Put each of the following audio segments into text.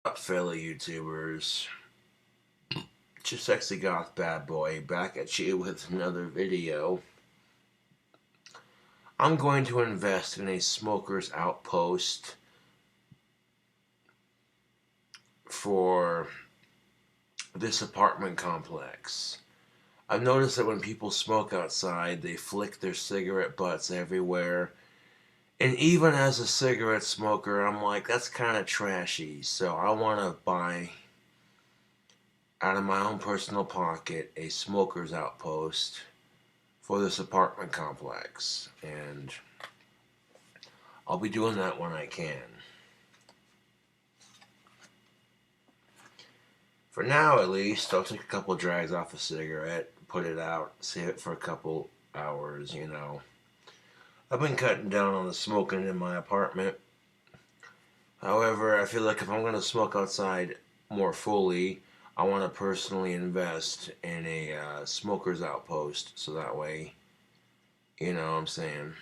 Up, fellow YouTubers? Just Sexy Goth Bad Boy back at you with another video. I'm going to invest in a smoker's outpost for this apartment complex. I've noticed that when people smoke outside, they flick their cigarette butts everywhere. And even as a cigarette smoker, I'm like, that's kind of trashy. So I want to buy, out of my own personal pocket, a smoker's outpost for this apartment complex. And I'll be doing that when I can. For now, at least, I'll take a couple drags off a cigarette, put it out, save it for a couple hours, you know. I've been cutting down on the smoking in my apartment. However, I feel like if I'm going to smoke outside more fully, I want to personally invest in a smoker's outpost, so that way, you know what I'm saying.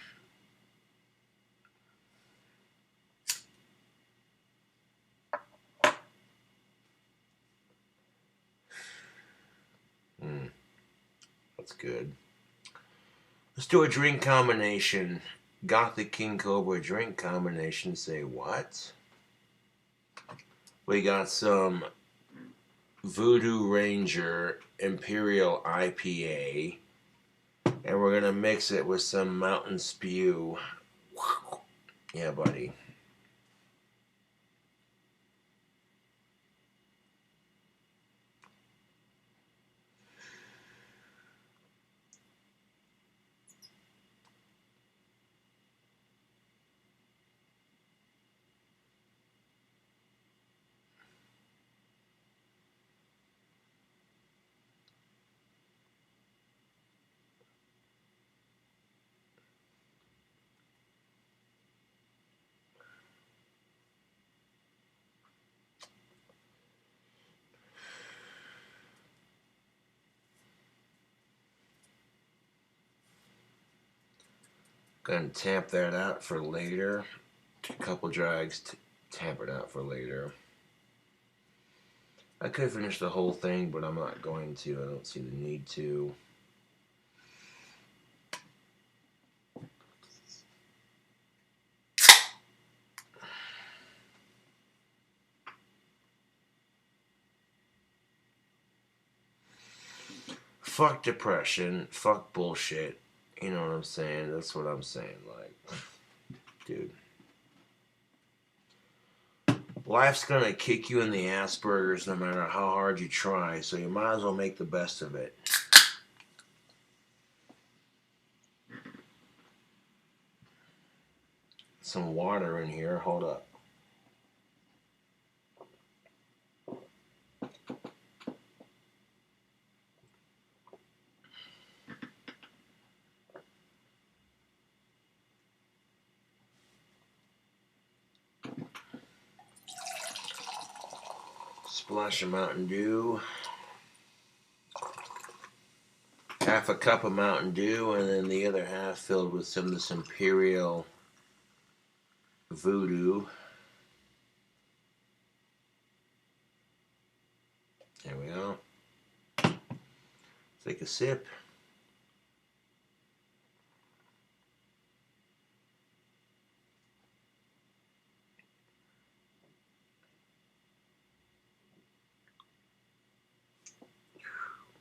That's good. Let's do a drink combination. Got the King Cobra drink combination. Say what? We got some Voodoo Ranger Imperial IPA. And we're going to mix it with some Mountain Spew. Yeah, buddy. Gonna tamp that out for later. A couple drags to tamp it out for later. I could finish the whole thing, but I'm not going to. I don't see the need to. Fuck depression. Fuck bullshit. You know what I'm saying? That's what I'm saying. Like, dude. Life's gonna kick you in the Asperger's no matter how hard you try, so you might as well make the best of it. Some water in here. Hold up. Splash of Mountain Dew. Half a cup of Mountain Dew, and then the other half filled with some of this Imperial Voodoo. There we go. Take a sip.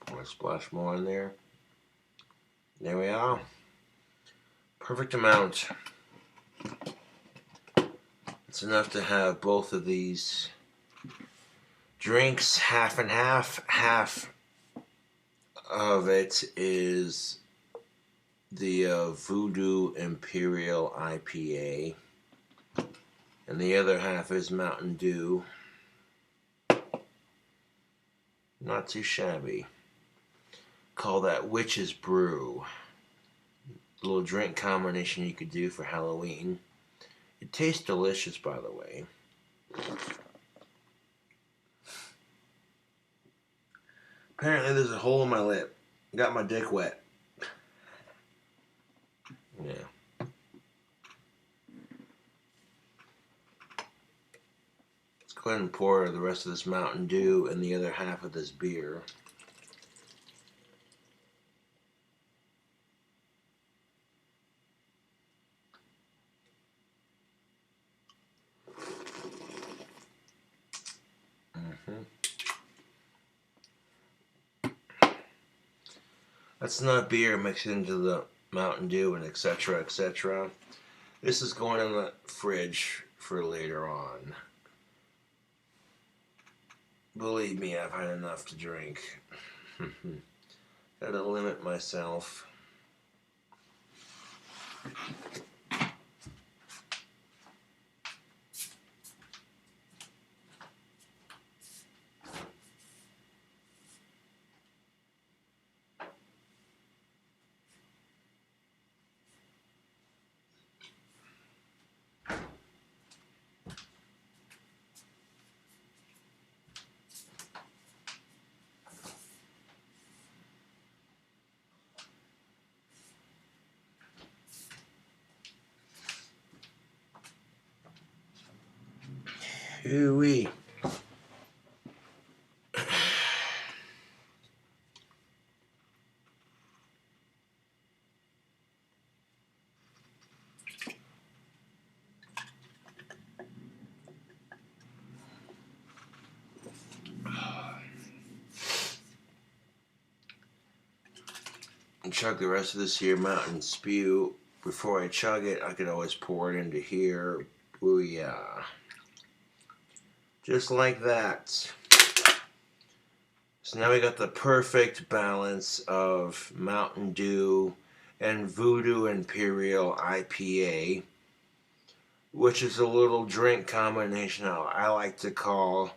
Pour a splash more in there. There we are. Perfect amount. It's enough to have both of these drinks half and half. Half of it is the Voodoo Imperial IPA, and the other half is Mountain Dew. Not too shabby. Call that Witch's Brew. A little drink combination you could do for Halloween. It tastes delicious, by the way. Apparently there's a hole in my lip. Got my dick wet. Yeah. Let's go ahead and pour the rest of this Mountain Dew and the other half of this beer. That's not beer mixed into the Mountain Dew and etc. etc. This is going in the fridge for later on. Believe me, I've had enough to drink. Gotta limit myself. Ooh-wee. And chug the rest of this here Mountain Spew. Before I chug it, I could always pour it into here. Booyah. Just like that. So now we got the perfect balance of Mountain Dew and Voodoo Imperial IPA, which is a little drink combination I like to call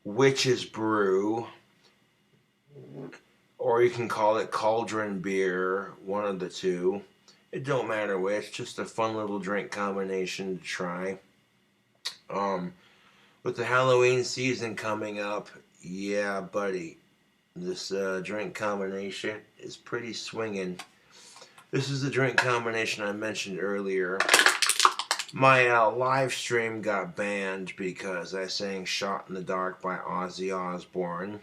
Witch's Brew, or you can call it Cauldron Beer, one of the two. It don't matter which, just a fun little drink combination to try. With the Halloween season coming up, yeah, buddy, this drink combination is pretty swinging. This is the drink combination I mentioned earlier. My live stream got banned because I sang Shot in the Dark by Ozzy Osbourne.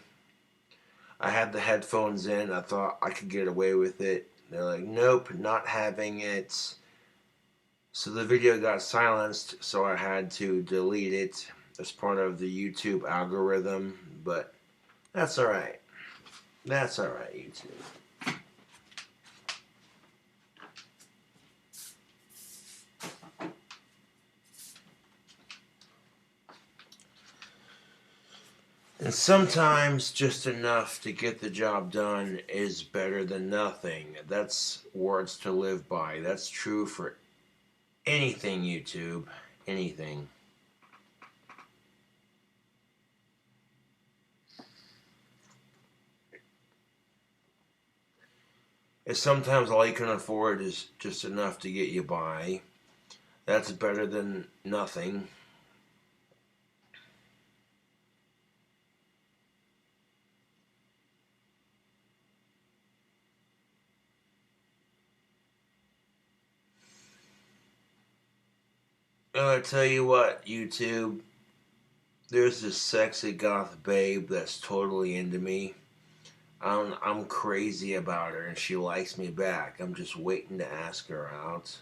I had the headphones in. I thought I could get away with it. They're like, nope, not having it. So the video got silenced, so I had to delete it as part of the YouTube algorithm. But that's alright. That's alright, YouTube. And sometimes just enough to get the job done is better than nothing. That's words to live by. That's true for anything, YouTube. Anything. And sometimes all you can afford is just enough to get you by. That's better than nothing. I tell you what, YouTube, there's this sexy goth babe that's totally into me. I'm crazy about her and she likes me back. I'm just waiting to ask her out.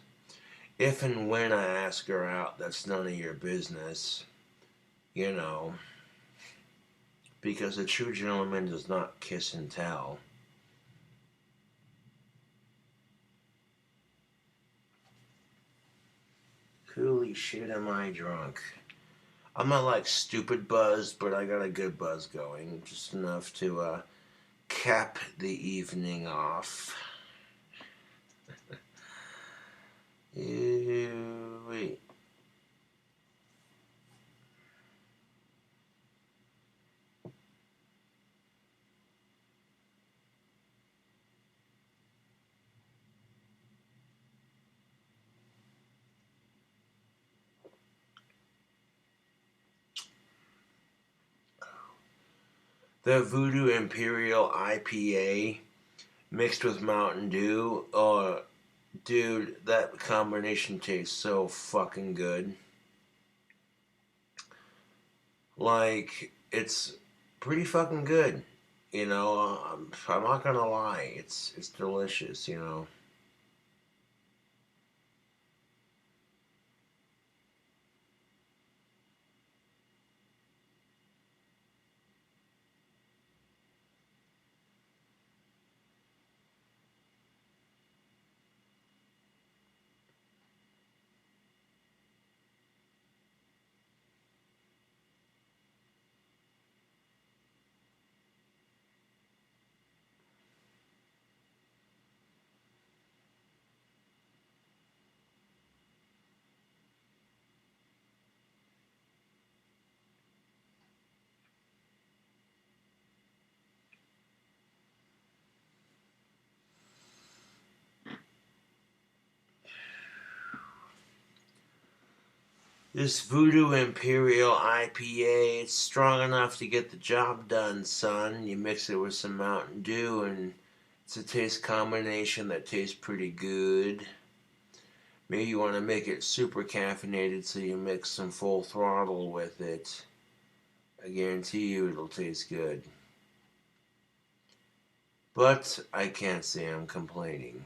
If and when I ask her out, that's none of your business. You know. Because a true gentleman does not kiss and tell. Holy shit, am I drunk? I'm not like stupid buzzed, but I got a good buzz going. Just enough to cap the evening off. Wait. The Voodoo Imperial IPA mixed with Mountain Dew. Dude, that combination tastes so fucking good. Like, it's pretty fucking good. I'm not gonna lie. It's delicious. This Voodoo Imperial IPA, it's strong enough to get the job done, son. You mix it with some Mountain Dew, and it's a taste combination that tastes pretty good. Maybe you want to make it super caffeinated, so you mix some Full Throttle with it. I guarantee you it'll taste good. But I can't say I'm complaining.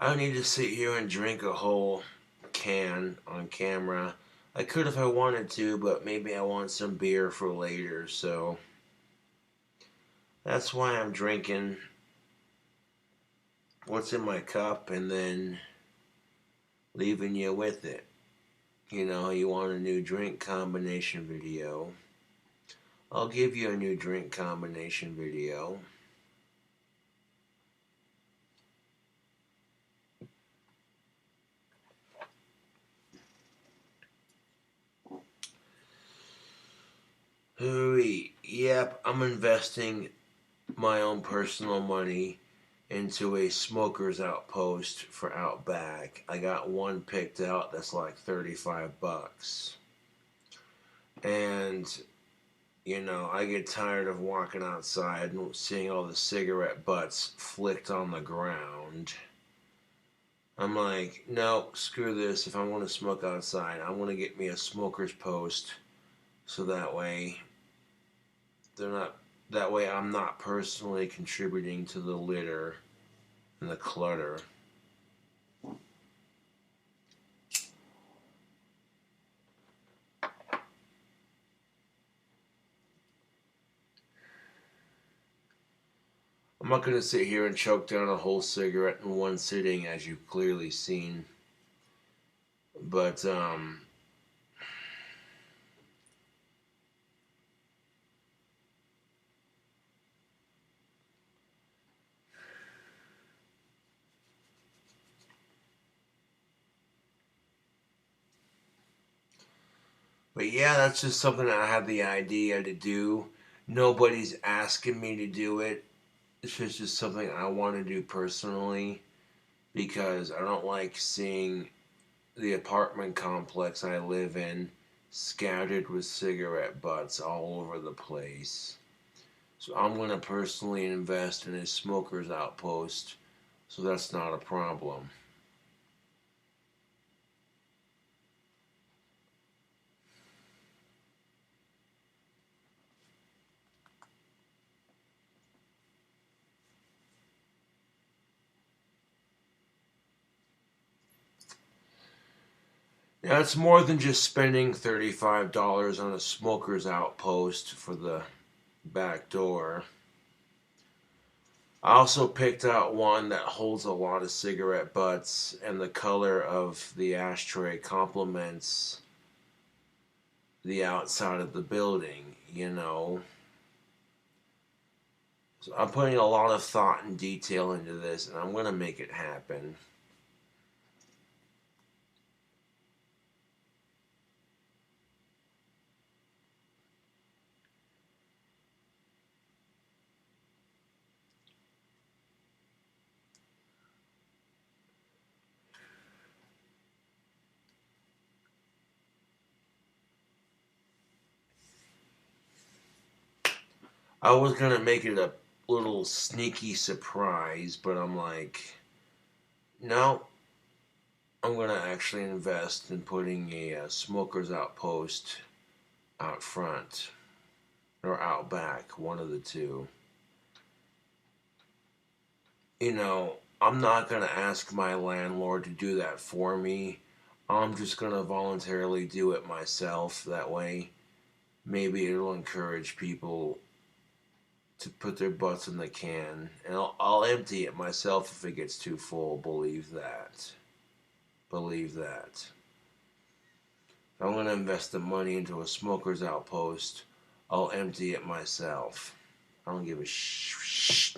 I don't need to sit here and drink a whole can on camera. I could if I wanted to, but maybe I want some beer for later, so that's why I'm drinking what's in my cup and then leaving you with it. You want a new drink combination video. I'll give you a new drink combination video. Hooey. Yep, I'm investing my own personal money into a smoker's outpost for Outback. I got one picked out that's like $35. And, I get tired of walking outside and seeing all the cigarette butts flicked on the ground. I'm like, no, screw this. If I want to smoke outside, I want to get me a smoker's post so that way I'm not personally contributing to the litter and the clutter. I'm not going to sit here and choke down a whole cigarette in one sitting, as you've clearly seen. But, yeah, that's just something I had the idea to do. Nobody's asking me to do it. It's just something I want to do personally because I don't like seeing the apartment complex I live in scattered with cigarette butts all over the place. So I'm going to personally invest in a smoker's outpost, so that's not a problem. Now, it's more than just spending $35 on a smoker's outpost for the back door. I also picked out one that holds a lot of cigarette butts, and the color of the ashtray complements the outside of the building. So I'm putting a lot of thought and detail into this, and I'm going to make it happen. I was gonna make it a little sneaky surprise, but I'm like, no, I'm gonna actually invest in putting a smoker's outpost out front or out back, one of the two. You know, I'm not gonna ask my landlord to do that for me. I'm just gonna voluntarily do it myself. That way, maybe it'll encourage people to put their butts in the can, and I'll empty it myself if it gets too full. Believe that. Believe that. I'm gonna invest the money into a smoker's outpost. I'll empty it myself. I don't give a shh.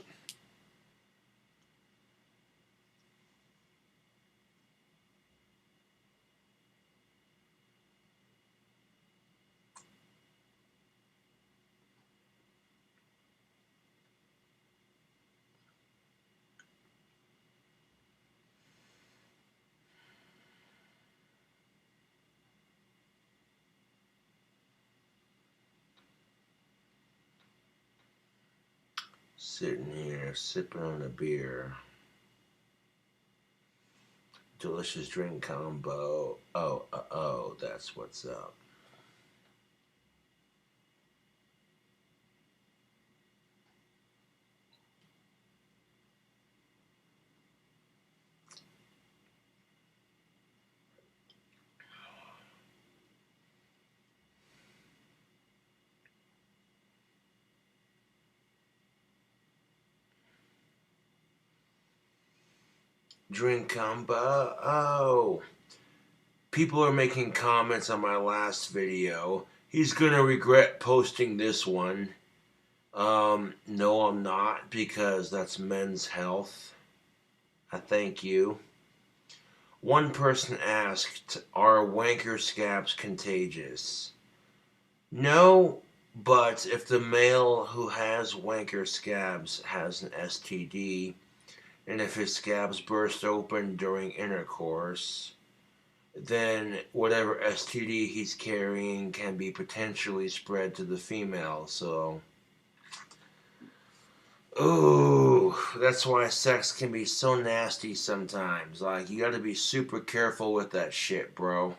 Sitting here, sipping on a beer. Delicious drink combo. Oh, that's what's up. Drink combo. Oh. People are making comments on my last video. He's gonna regret posting this one. No, I'm not, because that's men's health. I thank you. One person asked, are wanker scabs contagious? No, but if the male who has wanker scabs has an STD, and if his scabs burst open during intercourse, then whatever STD he's carrying can be potentially spread to the female. So, ooh, that's why sex can be so nasty sometimes. Like, you gotta be super careful with that shit, bro.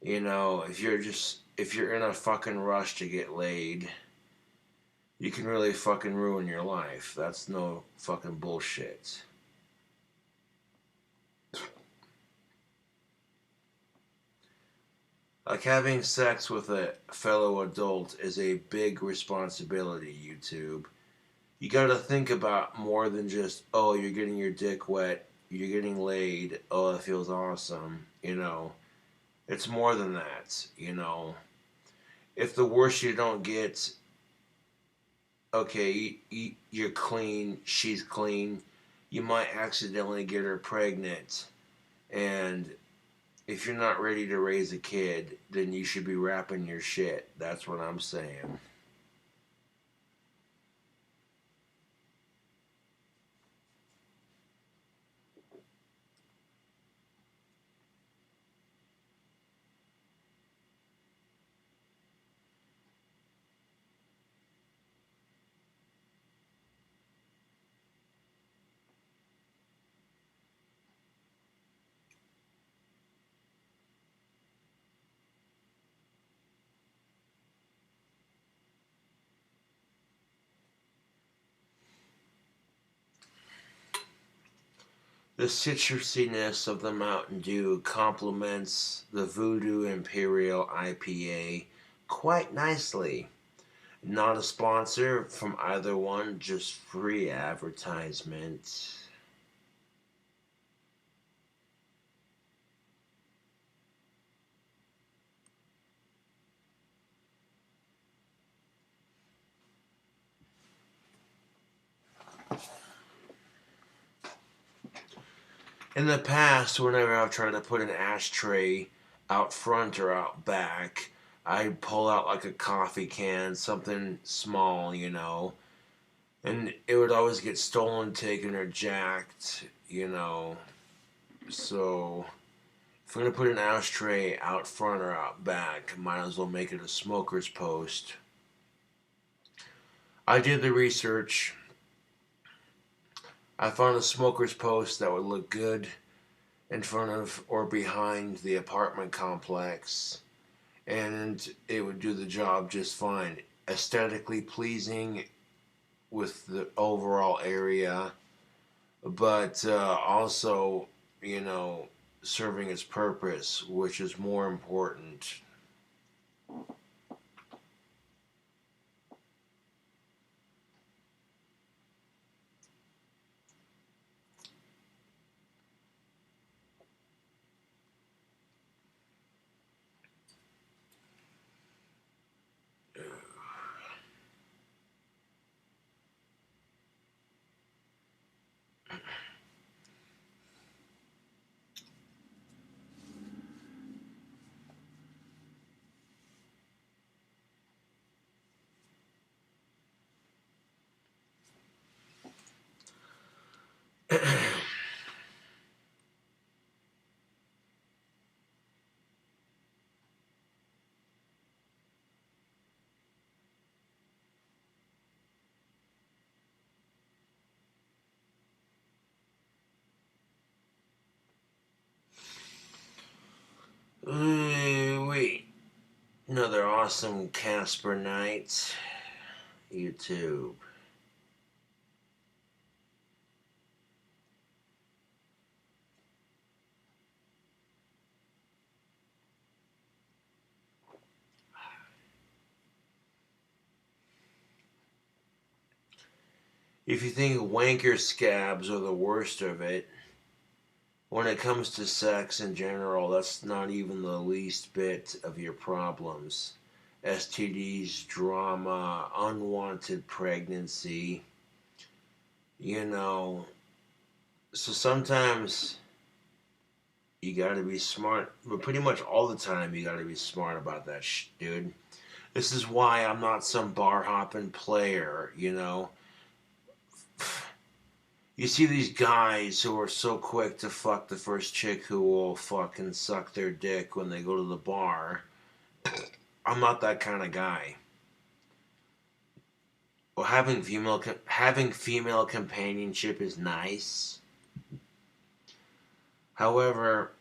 You know, if you're in a fucking rush to get laid, you can really fucking ruin your life. That's no fucking bullshit. Like, having sex with a fellow adult is a big responsibility, YouTube. You gotta think about more than just, oh, you're getting your dick wet, you're getting laid, oh, that feels awesome, you know. It's more than that, you know. If the worst you don't get, okay, you're clean, she's clean, you might accidentally get her pregnant, and if you're not ready to raise a kid, then you should be wrapping your shit. That's what I'm saying. The citrusiness of the Mountain Dew complements the Voodoo Imperial IPA quite nicely. Not a sponsor from either one, just free advertisement. In the past, whenever I've tried to put an ashtray out front or out back, I'd pull out like a coffee can, something small, you know, and it would always get stolen, taken, or jacked, you know. So, if I'm gonna put an ashtray out front or out back, might as well make it a smoker's post. I did the research. I found a smoker's post that would look good in front of or behind the apartment complex, and it would do the job just fine. Aesthetically pleasing with the overall area, but also, you know, serving its purpose, which is more important. Wait. Another awesome Casper night. YouTube. If you think wanker scabs are the worst of it, when it comes to sex in general, that's not even the least bit of your problems. STDs, drama, unwanted pregnancy, you know. So sometimes you gotta be smart, but pretty much all the time you gotta be smart about that dude. This is why I'm not some bar hopping player, you know. You see these guys who are so quick to fuck the first chick who will fucking suck their dick when they go to the bar. I'm not that kind of guy. Well, having female companionship is nice. However,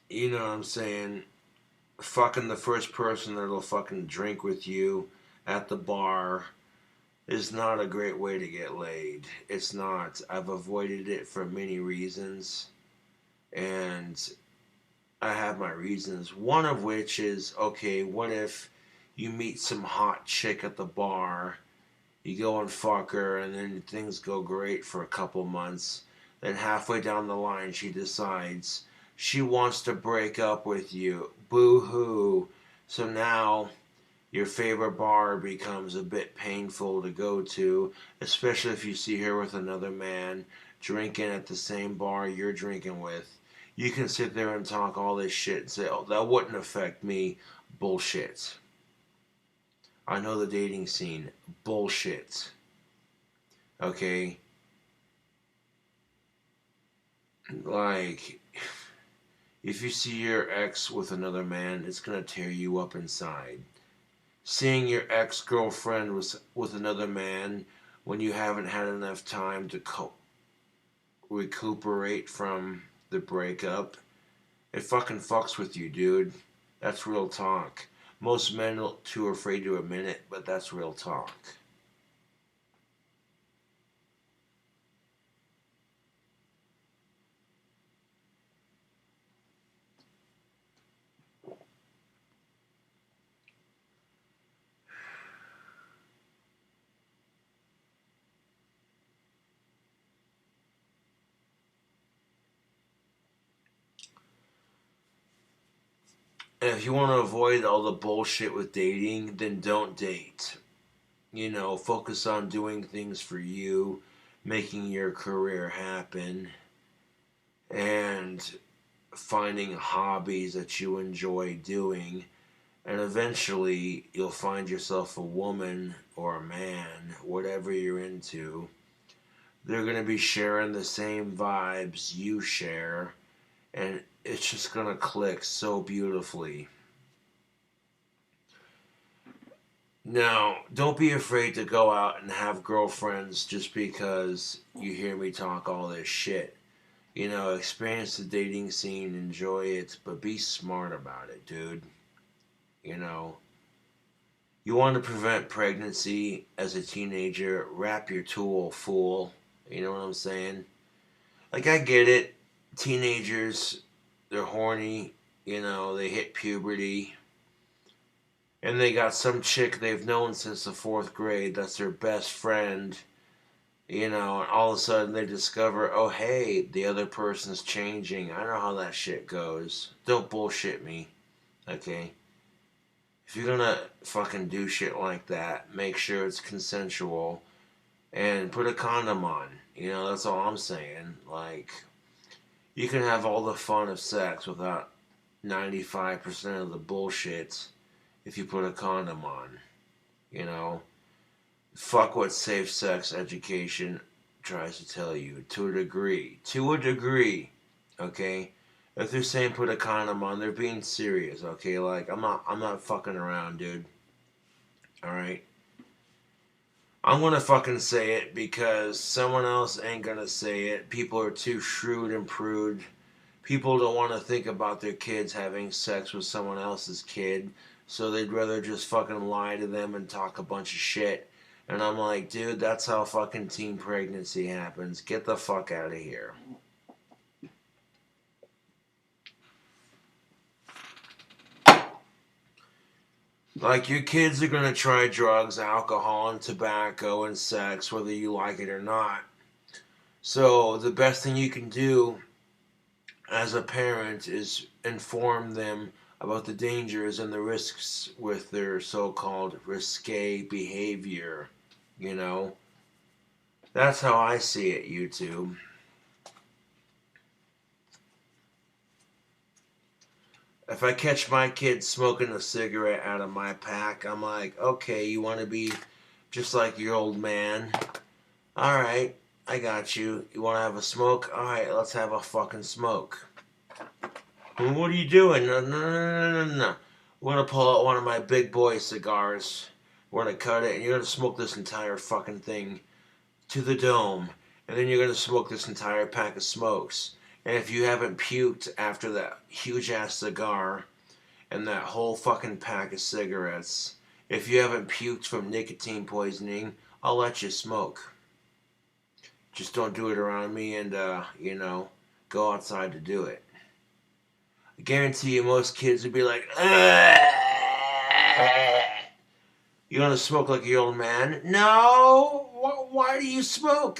you know what I'm saying? Fucking the first person that'll fucking drink with you at the bar is not a great way to get laid. It's not. I've avoided it for many reasons. And I have my reasons. One of which is, okay, what if you meet some hot chick at the bar, you go and fuck her, and then things go great for a couple months. Then halfway down the line, she decides she wants to break up with you. Boo hoo. So now your favorite bar becomes a bit painful to go to, especially if you see her with another man drinking at the same bar you're drinking with. You can sit there and talk all this shit and say, oh, that wouldn't affect me. Bullshit. I know the dating scene. Bullshit. Okay? Like, if you see your ex with another man, it's gonna tear you up inside. Seeing your ex-girlfriend with another man when you haven't had enough time to recuperate from the breakup, it fucking fucks with you, dude. That's real talk. Most men are too afraid to admit it, but that's real talk. And if you want to avoid all the bullshit with dating, then don't date. You know, focus on doing things for you, making your career happen, and finding hobbies that you enjoy doing. And eventually, you'll find yourself a woman or a man, whatever you're into. They're going to be sharing the same vibes you share, and it's just going to click so beautifully. Now, don't be afraid to go out and have girlfriends just because you hear me talk all this shit. You know, experience the dating scene, enjoy it, but be smart about it, dude. You know, you want to prevent pregnancy as a teenager, wrap your tool, fool. You know what I'm saying? Like, I get it. Teenagers, they're horny. You know, they hit puberty. And they got some chick they've known since the fourth grade that's their best friend. You know, and all of a sudden they discover, oh, hey, the other person's changing. I know how that shit goes. Don't bullshit me, okay? If you're gonna fucking do shit like that, make sure it's consensual and put a condom on. You know, that's all I'm saying. Like, you can have all the fun of sex without 95% of the bullshit if you put a condom on. You know, fuck what safe sex education tries to tell you to a degree. To a degree, okay? If they're saying put a condom on, they're being serious, okay? Like, I'm not fucking around, dude. All right. I'm gonna fucking say it because someone else ain't gonna say it. People are too shrewd and prude. People don't want to think about their kids having sex with someone else's kid, so they'd rather just fucking lie to them and talk a bunch of shit. And I'm like, dude, that's how fucking teen pregnancy happens. Get the fuck out of here. Like, your kids are gonna try drugs, alcohol, and tobacco and sex, whether you like it or not. So, the best thing you can do as a parent is inform them about the dangers and the risks with their so-called risque behavior. You know, that's how I see it, YouTube. If I catch my kid smoking a cigarette out of my pack, I'm like, okay, you want to be just like your old man? All right, I got you. You want to have a smoke? All right, let's have a fucking smoke. Well, what are you doing? No, no, no, no, no, no. We're gonna pull out one of my big boy cigars. We're gonna cut it, and you're gonna smoke this entire fucking thing to the dome. And then you're gonna smoke this entire pack of smokes. And if you haven't puked after that huge ass cigar and that whole fucking pack of cigarettes, if you haven't puked from nicotine poisoning, I'll let you smoke. Just don't do it around me and, you know, go outside to do it. I guarantee you most kids would be like, you want to smoke like your old man? No! Why do you smoke?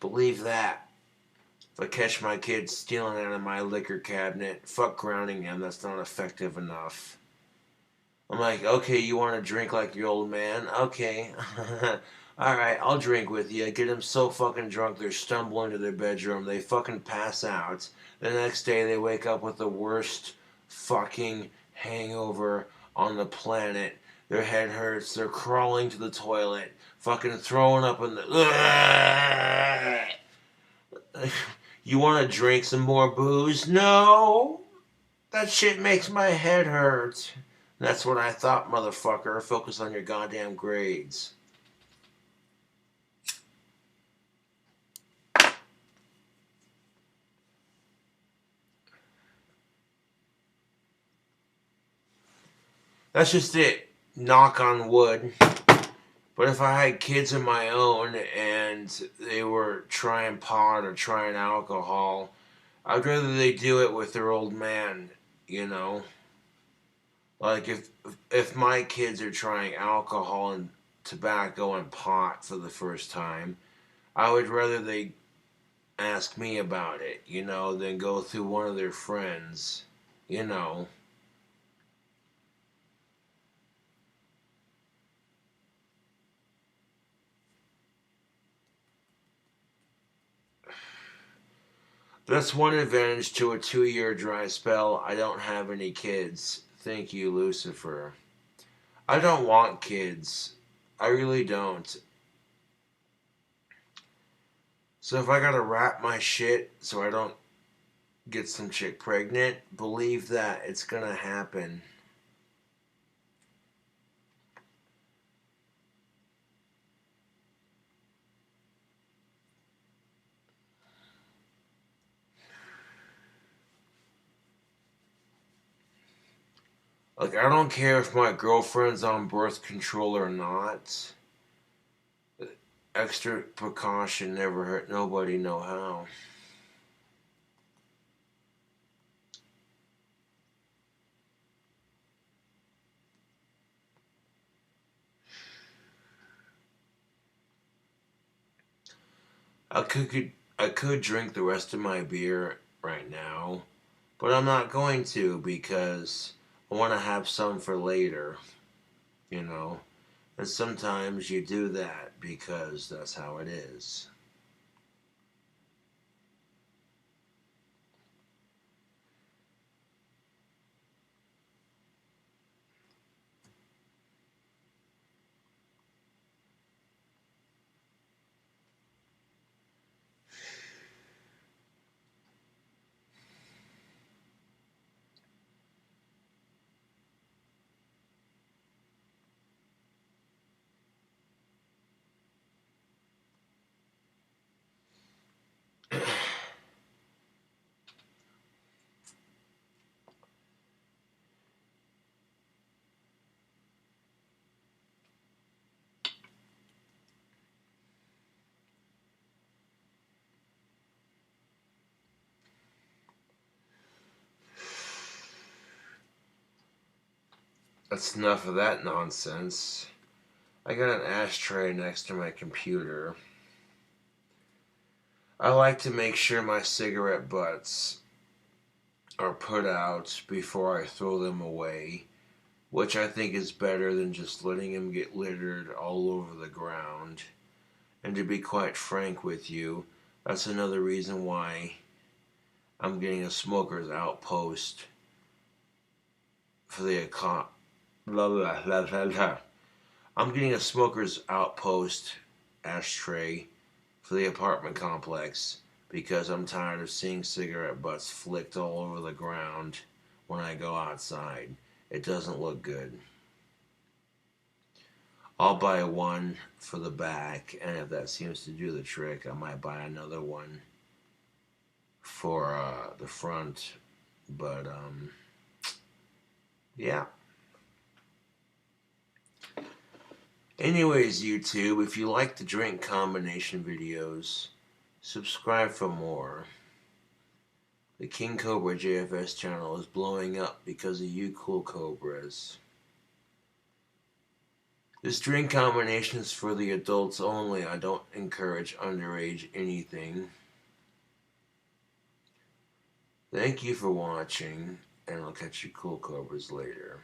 Believe that. If I catch my kid stealing out of my liquor cabinet, fuck grounding him. That's not effective enough. I'm like, okay, you want to drink like your old man? Okay. Alright, I'll drink with you. Get them so fucking drunk they stumble into their bedroom. They fucking pass out. The next day they wake up with the worst fucking hangover on the planet. Their head hurts. They're crawling to the toilet. Fucking throwing up in the... You want to drink some more booze? No! That shit makes my head hurt. That's what I thought, motherfucker. Focus on your goddamn grades. That's just it. Knock on wood. But if I had kids of my own and they were trying pot or trying alcohol, I'd rather they do it with their old man, you know? Like, if my kids are trying alcohol and tobacco and pot for the first time, I would rather they ask me about it, you know, than go through one of their friends, you know. That's one advantage to a 2-year dry spell. I don't have any kids. Thank you, Lucifer. I don't want kids. I really don't. So if I gotta wrap my shit so I don't get some chick pregnant, believe that it's gonna happen. Like, I don't care if my girlfriend's on birth control or not. Extra precaution never hurt nobody, no how. I could drink the rest of my beer right now, but I'm not going to because I want to have some for later, you know. And sometimes you do that because that's how it is. That's enough of that nonsense. I got an ashtray next to my computer. I like to make sure my cigarette butts are put out before I throw them away, which I think is better than just letting them get littered all over the ground. And to be quite frank with you, that's another reason why I'm getting a smoker's outpost for the blah blah blah blah blah. I'm getting a smoker's outpost ashtray for the apartment complex because I'm tired of seeing cigarette butts flicked all over the ground when I go outside. It doesn't look good. I'll buy one for the back, and if that seems to do the trick, I might buy another one for the front. But, yeah. Anyways, YouTube, if you like the drink combination videos, subscribe for more. The King Cobra JFS channel is blowing up because of you cool cobras. This drink combination is for the adults only. I don't encourage underage anything. Thank you for watching, and I'll catch you cool cobras later.